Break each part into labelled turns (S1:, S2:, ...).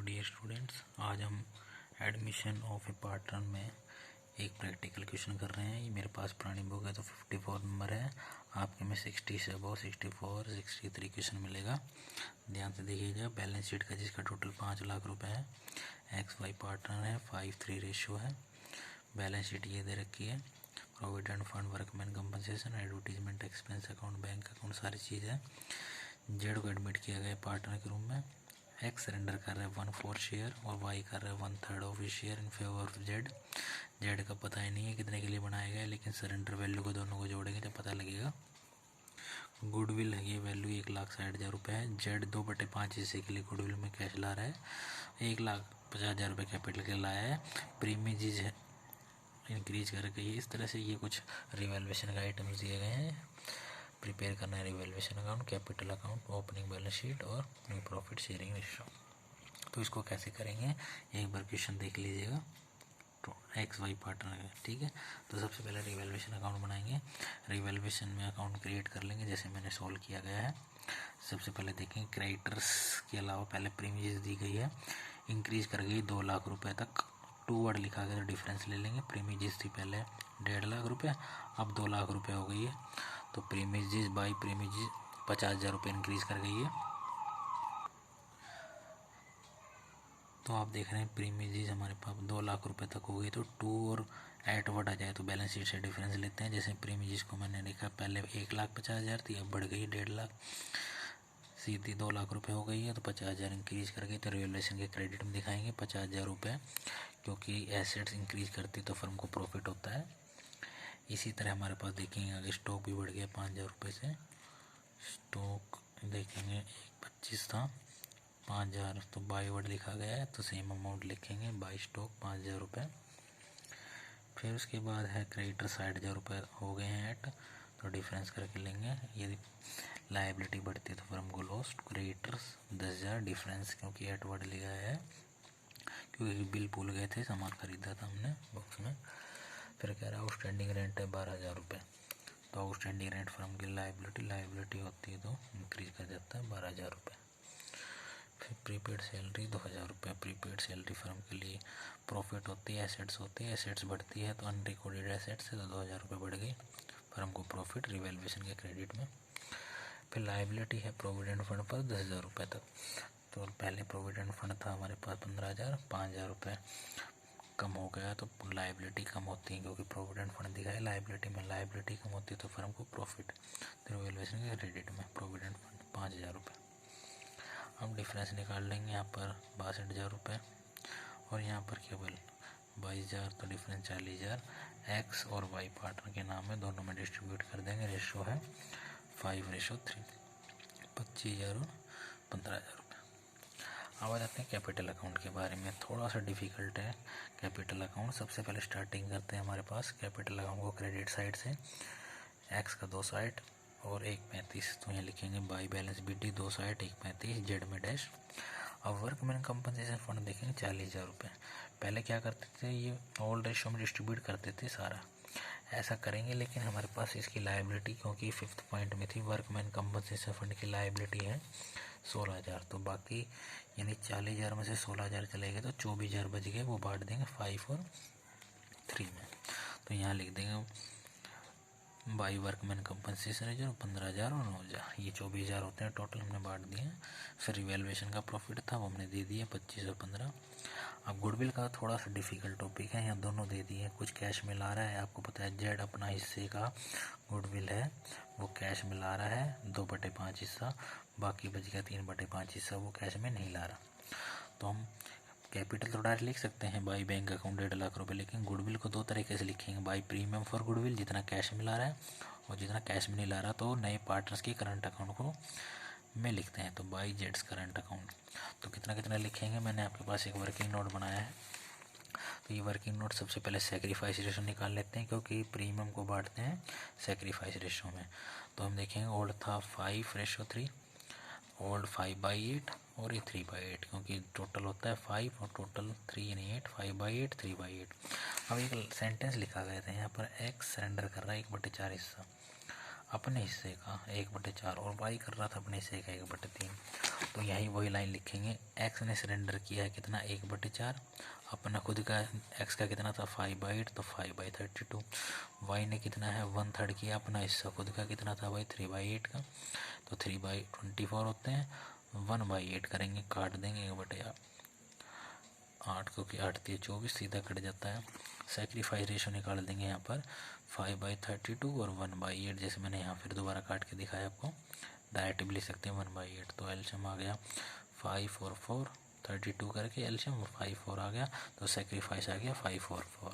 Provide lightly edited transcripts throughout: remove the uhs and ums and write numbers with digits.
S1: Dear students, आज हम admission of A part one में एक प्रैक्टिकल क्वेश्चन कर रहे हैं। ये मेरे पास पुरानी बुक है तो 54 नंबर है। आपके में 60 से अबव 64 63 क्वेश्चन मिलेगा। ध्यान से देखिएगा। बैलेंस शीट का जिसका टोटल 5 लाख रुपए है, XY पार्टनर है, 5:3 रेशियो है। बैलेंस शीट ये दे रखी है। Provident fund, workman compensation, advertisement expense account, bank account, सारी चीज़ है। जेड को एडमिट किया गया पार्टनर के रूम में। एक्स सरेंडर कर रहा है 1/4 शेयर और वाई कर रहा है 1/3 of share in favour of Z. Z का पता ही नहीं है कितने के लिए बनाया गया है, लेकिन सरेंडर वैल्यू को दोनों को जोड़ेंगे तो पता लगेगा। गुडविल है, ये वैल्यू 1,60,000 रुपये है। जेड 2/5 हिस्से के लिए गुडविल में कैश ला रहा है। 1,50,000 रुपये कैपिटल के लाया है। प्रीमियज है इंक्रीज कर गई है। इस तरह से ये कुछ रिवैल्यूएशन का आइटम्स दिए गए हैं। प्रिपेयर करना है revaluation account, capital account, opening balance sheet और प्रॉफिट शेयरिंग रेशियो। तो इसको कैसे करेंगे एक बार क्वेश्चन देख लीजिएगा। तो XY पार्टनर है, ठीक है। तो सबसे पहले रिवैल्यूएशन अकाउंट बनाएंगे। रिवैल्यूएशन में अकाउंट क्रिएट कर लेंगे जैसे मैंने सॉल्व किया गया है। सबसे पहले देखेंगे क्रेडिटर्स के अलावा पहले प्रीमियज दी गई है, इंक्रीज कर गई 2 लाख रुपये तक। 2 वर्ड लिखा गया तो डिफरेंस ले लेंगे। प्रीमियज थी पहले 1.5 लाख रुपये, अब 2 लाख रुपये हो गई है। तो प्रीमियज बाई प्रीमियज 50,000 रुपये इंक्रीज कर गई है। तो आप देख रहे हैं प्रीमियज हमारे पास 2 लाख रुपए तक हो गई। तो 2 और एट वर्ड आ जाए तो बैलेंस शीट से डिफरेंस लेते हैं। जैसे प्रीमियज को मैंने देखा पहले 1,50,000 थी, अब बढ़ गई 1.5 लाख, सीधी 2 लाख रुपए हो गई है। तो 50,000 इंक्रीज कर गई। तो रिवैल्यूएशन के क्रेडिट में दिखाएंगे 50,000 रुपये, क्योंकि एसेट्स इंक्रीज करती तो फर्म को प्रॉफिट होता है। इसी तरह हमारे पास देखेंगे आगे स्टॉक भी बढ़ गया 5,000 रुपये से। स्टॉक देखेंगे 1,25 था, 5,000 तो बाई वर्ड लिखा गया है तो सेम अमाउंट लिखेंगे, बाई स्टॉक 5,000 रुपये। फिर उसके बाद है क्रेडिटर 60,000 रुपये हो गए हैं एट, तो डिफरेंस करके लेंगे। यदि लायबिलिटी बढ़ती है तो फर्म को लॉस। क्रेडिटर्स 10,000 डिफरेंस, क्योंकि एट वर्ड लिखा है, क्योंकि बिल भूल गए थे, सामान खरीदा था हमने बॉक्स में। फिर कह रहा है आउटस्टैंडिंग रेंट है 12,000 रुपये। तो आउटस्टैंडिंग रेंट फर्म की लायबिलिटी होती है तो इंक्रीज कर जाता है 12,000 रुपये। फिर प्रीपेड सैलरी 2,000 रुपये। प्रीपेड सैलरी फर्म के लिए प्रॉफिट होती है, एसेट्स होती है, एसेट्स बढ़ती है तो अनरिकॉर्डेड एसेट्स से तो 2,000 रुपये बढ़ गई, फर्म को प्रॉफिट रिवैल्यूएशन के क्रेडिट में। फिर लायबिलिटी है प्रोविडेंट फंड पर 10,000 रुपये तक। तो पहले प्रोविडेंट फंड था हमारे पास 15,000, 5,000 रुपये कम हो गया तो लायबिलिटी कम होती है, क्योंकि प्रोविडेंट फंड दिखा है लायबिलिटी में, लायबिलिटी कम होती है तो फर्म को प्रॉफिट रिवैल्यूएशन के क्रेडिट में। प्रोविडेंट फंड 5,000 रुपये। हम डिफरेंस निकाल लेंगे यहाँ पर 62,000 रुपये और यहाँ पर केवल 22,000, तो डिफरेंस 40,000। एक्स और वाई पार्टनर के नाम है, दोनों में डिस्ट्रीब्यूट कर देंगे। रेशो है 5:3, 25,000 और 15,000 रुपये। अब आ जाते हैं कैपिटल अकाउंट के बारे में। थोड़ा सा डिफिकल्ट है कैपिटल अकाउंट। सबसे पहले स्टार्टिंग करते हैं हमारे पास कैपिटल अकाउंट को क्रेडिट साइड से। एक्स का 2 साइड और 1,35, तो यहाँ लिखेंगे by balance BD 2 side 1,35, Z में डैश। अब वर्कमैन कंपनसेशन फंड देखेंगे 40,000 रुपये। पहले क्या करते थे, ये ओल्ड रेशो में डिस्ट्रीब्यूट करते थे सारा, ऐसा करेंगे, लेकिन हमारे पास इसकी लायबिलिटी, क्योंकि 5th पॉइंट में थी, वर्कमैन कंपनसेशन फंड की लायबिलिटी है 16,000, तो बाकी यानी 40,000 में से 16,000 चले गए तो 24,000 बच गए, वो बांट देंगे 5 और 3 में। तो यहाँ लिख देंगे बाई वर्कमैन कंपनसेशन है जो 15,000 और 9,000, ये 24,000 होते हैं टोटल, हमने बांट दिए। फिर रिवैल्यूएशन का प्रॉफिट था वो हमने दे दिया 25 और 15। अब गुडविल का थोड़ा सा डिफिकल्ट टॉपिक है, यहाँ दोनों दे दिए, कुछ कैश में ला रहा है। आपको पता है जेड अपना हिस्से का गुडविल है वो कैश में ला रहा है 2/5 हिस्सा, बाकी बच गया 3/5 हिस्सा वो कैश में नहीं ला रहा। तो हम कैपिटल तो डायरेक्ट लिख सकते हैं बाई बैंक अकाउंट 1.5 लाख रुपये, लेकिन गुडविल को 2 तरीके से लिखेंगे। बाई प्रीमियम फॉर गुडविल, जितना कैश में ला रहा है, और जितना कैश में नहीं ला रहा तो नए पार्टनर्स के करंट अकाउंट को में लिखते हैं, तो बाई जेड्स करंट अकाउंट। तो कितना कितना लिखेंगे, मैंने आपके पास एक वर्किंग नोट बनाया है। तो ये वर्किंग नोट सबसे पहले सेक्रीफाइस रेशो निकाल लेते हैं, क्योंकि प्रीमियम को बांटते हैं सेक्रीफाइस रेशो में। तो हम देखेंगे ओल्ड था 5:3, ओल्ड 5/8 और ये 3/8, क्योंकि टोटल होता है 5 और टोटल 3 यानी 8, 5/8 3/8। अब एक सेंटेंस लिखा गया था यहाँ पर, एक्स सरेंडर कर रहा है 1/4 हिस्सा। अपने हिस्से का 1/4 और वाई कर रहा था अपने हिस्से का 1/3। तो यही वही लाइन लिखेंगे, एक्स ने सरेंडर किया है कितना 1/4, अपना खुद का एक्स का कितना था 5/8 तो 5/32। वाई ने कितना है 1/3 किया, अपना हिस्सा खुद का कितना था भाई 3/8 का, तो 3/24 होते हैं। 1/8 करेंगे, काट देंगे 1/8 क्योंकि 8 3 24 सीधा कट जाता है। सेक्रीफाइस रेशो निकाल देंगे यहाँ पर 5/32 और 1/8, जैसे मैंने यहाँ फिर दोबारा काट के दिखाया आपको, डायरेक्ट भी लिख सकते हैं 1/8। तो एलशियम आ गया 5 और 4 32 करके एलशियम 5 4 आ गया, तो सेक्रीफाइस आ गया 5 और 4।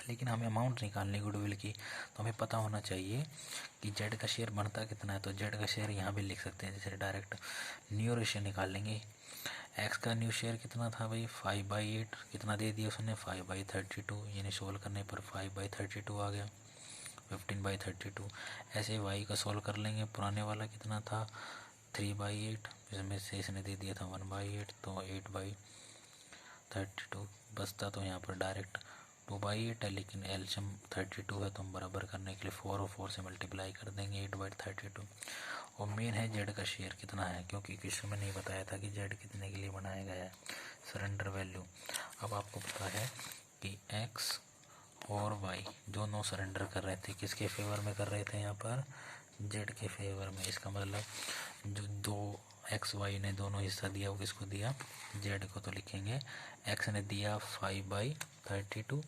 S1: लेकिन हमें अमाउंट निकालनी गुडविल की, तो हमें पता होना चाहिए कि जेड का शेयर बनता कितना है। तो जेड का शेयर यहाँ भी लिख सकते हैं, जैसे डायरेक्ट न्यू रेशियो निकाल लेंगे। एक्स का न्यू शेयर कितना था भाई 5/8, कितना दे दिया उसने 5/32, यानी सोल्व करने पर 5/32 आ गया 15/32। ऐसे वाई का सोल्व कर लेंगे, पुराने वाला कितना था 3/8, इसमें से इसने दे दिया था 1/8 तो 8/32 बचता, तो यहाँ पर डायरेक्ट 2/8 है, लेकिन एलशियम 32 है तो हम बराबर करने के लिए 4 और 4 से मल्टीप्लाई कर देंगे 8/32। और मेन है जेड का शेयर कितना है, क्योंकि क्वेश्चन में नहीं बताया था कि जेड कितने के लिए बनाया गया है सरेंडर वैल्यू। अब आपको पता है कि एक्स और वाई दोनों सरेंडर कर रहे थे, किसके फेवर में कर रहे थे यहाँ पर जेड के फेवर में। इसका मतलब जो दो एक्स वाई ने दोनों हिस्सा दिया वो किसको दिया जेड को, तो लिखेंगे एक्स ने दिया 5/32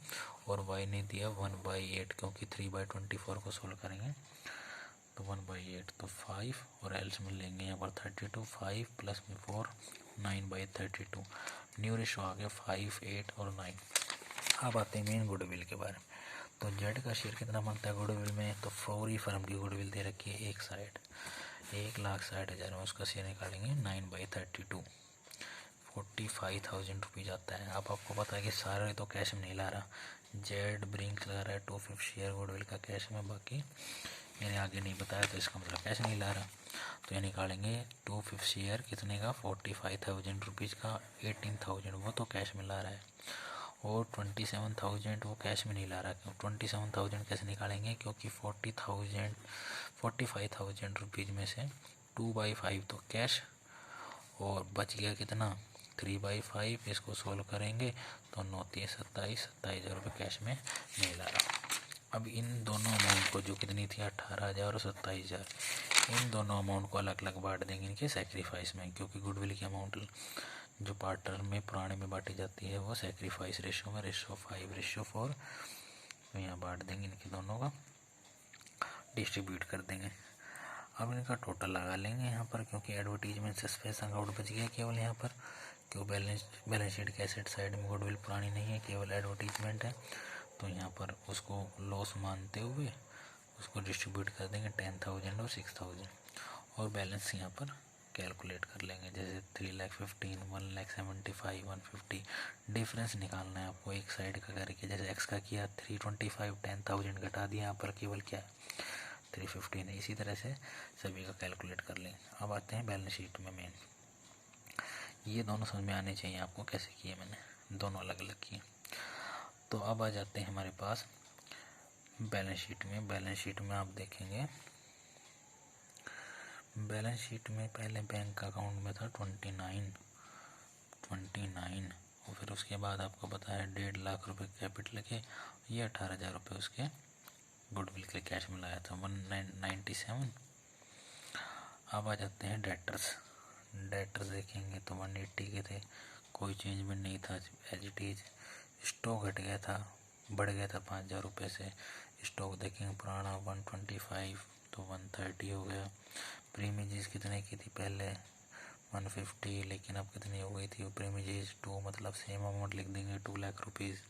S1: और वाई ने दिया 1/8, क्योंकि 3/24 को सोल्व करेंगे तो 1/8 तो 5 और एल्स में लेंगे यहाँ पर 32 5 प्लस में 4 9/32। न्यू रेशो आ गया 5 8 और 9। अब आते हैं मेन गुडविल के बारे में। तो जेड का शेयर कितना बनता है गुडविल में, तो फौरी फर्म की गुडविल दे रखी है एक साइड 1,60,000 में, उसका शेयर निकालेंगे 9/32 45,000 रुपीज़ आता है। अब आपको पता है कि सारे तो कैश में नहीं ला रहा, जेड ब्रिंक्स ला रहा है 2/5 शेयर गुडविल का कैश में, बाकी मैंने आगे नहीं बताया तो इसका मतलब कैश नहीं ला रहा। तो ये निकालेंगे 2/5 शेयर कितने का 45,000 रुपीज़ का, 18,000 वो तो कैश में ला रहा है और 27,000 वो कैश में नहीं ला रहा। क्यों 27,000 कैसे निकालेंगे, क्योंकि 45,000 रुपीज़ में से 2/5 तो कैश और बच गया कितना 3/5। इसको सोल्व करेंगे तो 9 3 27,000 रुपये कैश में नहीं ला रहा। अब इन दोनों अमाउंट को जो कितनी थी 18,000 और 27,000, इन दोनों अमाउंट को अलग अलग बांट देंगे इनके सेक्रीफाइस में, क्योंकि गुडविल की अमाउंट जो पार्टनर में पुराने में बांटी जाती है वो सेक्रीफाइस रेशो में रेशो 5:4। तो यहाँ बांट देंगे इनके दोनों का, डिस्ट्रीब्यूट कर देंगे। अब इनका टोटल लगा लेंगे यहाँ पर, क्योंकि एडवर्टीजमेंट सस्पेंस अकाउंट बच गया केवल यहाँ पर, क्यों बैलेंस शीट के एसेट साइड में गुडविल पुरानी नहीं है, केवल एडवर्टीजमेंट है। तो यहाँ पर उसको लॉस मानते हुए उसको डिस्ट्रीब्यूट कर देंगे 10,000 और 6,000 और बैलेंस यहाँ पर कैलकुलेट कर लेंगे, जैसे 3,15,000 1,75,000 150। डिफरेंस निकालना है आपको एक साइड का करके, जैसे एक्स का किया 325 10,000 घटा दिया, यहाँ पर केवल क्या 315 है। इसी तरह से सभी का कैलकुलेट कर लेंगे। अब आते हैं बैलेंस शीट में मेन, ये दोनों समझ में आने चाहिए आपको कैसे किए मैंने, दोनों अलग अलग किए। तो अब आ जाते हैं हमारे पास बैलेंस शीट में। बैलेंस शीट में आप देखेंगे, बैलेंस शीट में पहले बैंक अकाउंट में था 29 और फिर उसके बाद आपको पता है 1.5 लाख रुपए कैपिटल के, ये 18,000 रुपये उसके गुडविल के कैश में लाया था 197। अब आ जाते हैं डेटर्स। डेटर्स देखेंगे तो 180 के थे, कोई चेंजमेंट नहीं था एज इट इज। स्टॉक घट गया था, बढ़ गया था 5,000 रुपये से। स्टॉक देखेंगे पुराना 125 तो 130 हो गया। प्रीमिजेस कितने की थी पहले 150, लेकिन अब कितनी हो गई थी प्रीमिजेस 2, मतलब सेम अमाउंट लिख देंगे 2 लाख रुपीज़।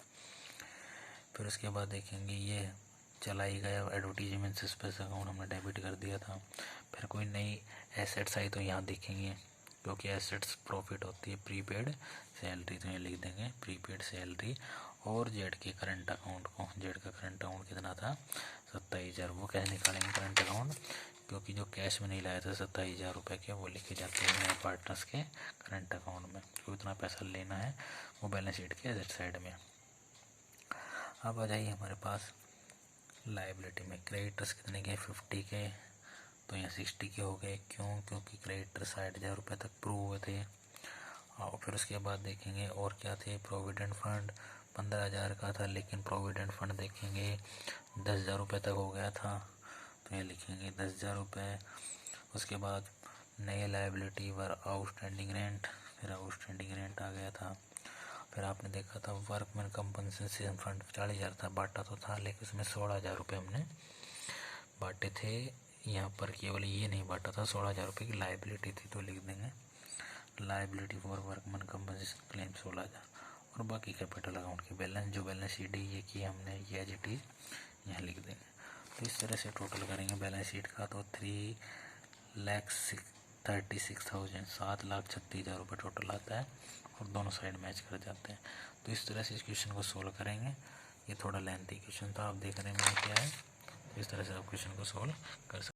S1: फिर उसके बाद देखेंगे ये चला ही गया एडवर्टीजमेंट सस्पेंस अकाउंट, हमने डेबिट कर दिया था। फिर कोई नई एसेट्स आई तो यहाँ देखेंगे, क्योंकि एसेट्स प्रॉफिट होती है प्रीपेड सैलरी, तो ये लिख देंगे प्रीपेड सैलरी। और जेड के करंट अकाउंट को, जेड का करंट अकाउंट कितना था 27,000, वो कैसे निकालेंगे करंट अकाउंट, क्योंकि जो कैश में नहीं लाया था 27,000 रुपये के, वो लेके जाते हैं नए पार्टनर्स के करंट अकाउंट में, तो इतना पैसा लेना है वो बैलेंस शीट के एसेट साइड में। अब आ जाइए हमारे पास लाइबिलिटी में क्रेडिटर्स कितने के 50 के, तो यहाँ 60 के हो गए। क्यों? क्योंकि क्रेडिटर 60,000 रुपये तक प्रूव हुए थे। और फिर उसके बाद देखेंगे और क्या थे। प्रोविडेंट फंड 15,000 का था, लेकिन प्रोविडेंट फंड देखेंगे 10,000 रुपये तक हो गया था, तो ये लिखेंगे 10,000 रुपये। उसके बाद नए लाइबिलिटी वर आउटस्टैंडिंग रेंट, फिर आउटस्टैंडिंग रेंट आ गया था। फिर आपने देखा था वर्कमैन कंपनसेशन फंड 40,000 था, बांटा तो था, लेकिन उसमें 16,000 रुपये हमने बांटे थे। यहाँ पर केवल ये नहीं बांटा था, 16,000 रुपये की लाइबिलिटी थी, तो लिख देंगे liability for workman compensation claim 16,000। और बाकी कैपिटल अकाउंट की बैलेंस, जो बैलेंस शीट ये की हमने, ये एज इट इज यहाँ लिख देंगे। तो इस तरह से टोटल करेंगे बैलेंस शीट का, तो 3,36,000 7,36,000 रुपये टोटल आता है, और दोनों साइड मैच कर जाते हैं। तो इस तरह से इस क्वेश्चन को सोल्व करेंगे। ये थोड़ा लेंथी क्वेश्चन था, आप देख रहे हैं मैं क्या है, तो इस तरह से आप क्वेश्चन को सोल्व कर सकते हैं।